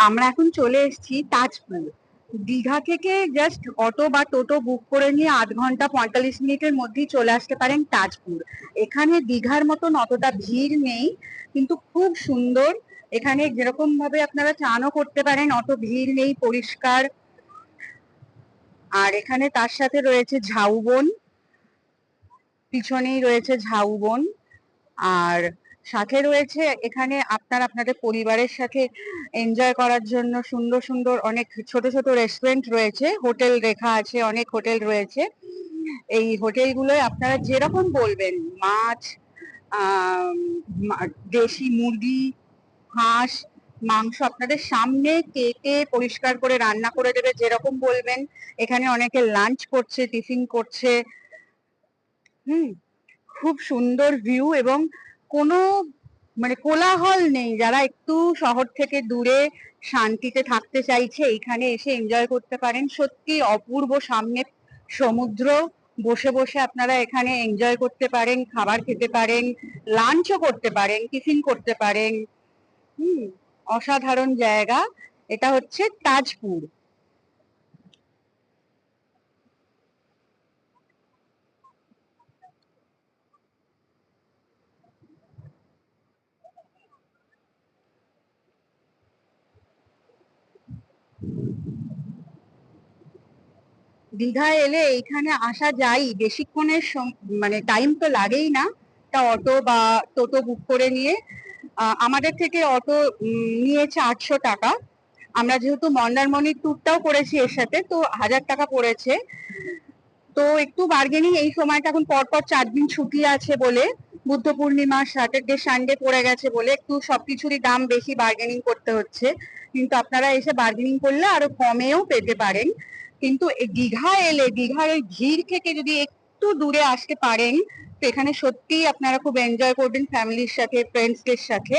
আমরা এখন চলে এসেছি তাজপুর। দীঘা থেকে জাস্ট অটো বা টোটো বুক করে নিয়ে ৮ ঘন্টা ৪৫ মিনিটের মধ্যেই চলে আসতে পারেন তাজপুর। এখানে দীঘার মতন অতটা ভিড় নেই, কিন্তু খুব সুন্দর। এখানে যেরকম ভাবে আপনারা চানও করতে পারেন, অত ভিড় নেই, পরিষ্কার। আর এখানে তার সাথে রয়েছে ঝাউবন, পিছনেই রয়েছে ঝাউবন। আর সাথে রয়েছে এখানে আপনারা আপনাদের পরিবারের সাথে এনজয় করার জন্য সুন্দর সুন্দর অনেক ছোট ছোট রেস্টুরেন্ট রয়েছে, হোটেল রেখা আছে, অনেক হোটেল রয়েছে। এই হোটেলগুলোয় আপনারা যেরকম বলবেন, মাছ, দেশি মুরগি, হাঁস, মাংস আপনাদের সামনে কেটে পরিষ্কার করে রান্না করে দেবে, যেরকম বলবেন। এখানে অনেকে লাঞ্চ করছে, টিফিন করছে। হুম, খুব সুন্দর ভিউ, এবং কোনো কোলাহল নেই। যারা একটু শহর থেকে দূরে শান্তিতে থাকতে চাইছে, এখানে এসে এনজয় করতে পারেন। সত্যি অপূর্ব, সামনে সমুদ্র, বসে বসে আপনারা এখানে এনজয় করতে পারেন, খাবার খেতে পারেন, লাঞ্চও করতে পারেন, টিফিন করতে পারেন। হুম, অসাধারণ জায়গা। এটা হচ্ছে তাজপুর। দীঘায় এলে এইখানে আসা যায়, বেশিক্ষণের টাইম তো লাগেই না। তা অটো বা টোটো বুক করে নিয়ে, আমাদের থেকে অটো নিয়েছে ৮০০ টাকা। আমরা যেহেতু মন্দারমণির ট্যুরটাও করেছি এর সাথে, তো ১০০০ টাকা পড়েছে। তো একটু বার্গেনিং, এই সময়টা এখন পরপর 4 দিন ছুটি আছে বলে, বুদ্ধ পূর্ণিমা, স্যাটারডে সানডে পড়ে গেছে বলে একটু সবকিছুরই দাম বেশি, বার্গেনিং করতে হচ্ছে। কিন্তু আপনারা এসে বার্গেনিং করলে আরো কমেও পেতে পারেন। কিন্তু দীঘা এলে, দীঘার ওই ভিড় থেকে যদি একটু দূরে আসতে পারেন, তো এখানে সত্যি আপনারা খুব এনজয় করবেন ফ্যামিলির সাথে, ফ্রেন্ডসদের সাথে।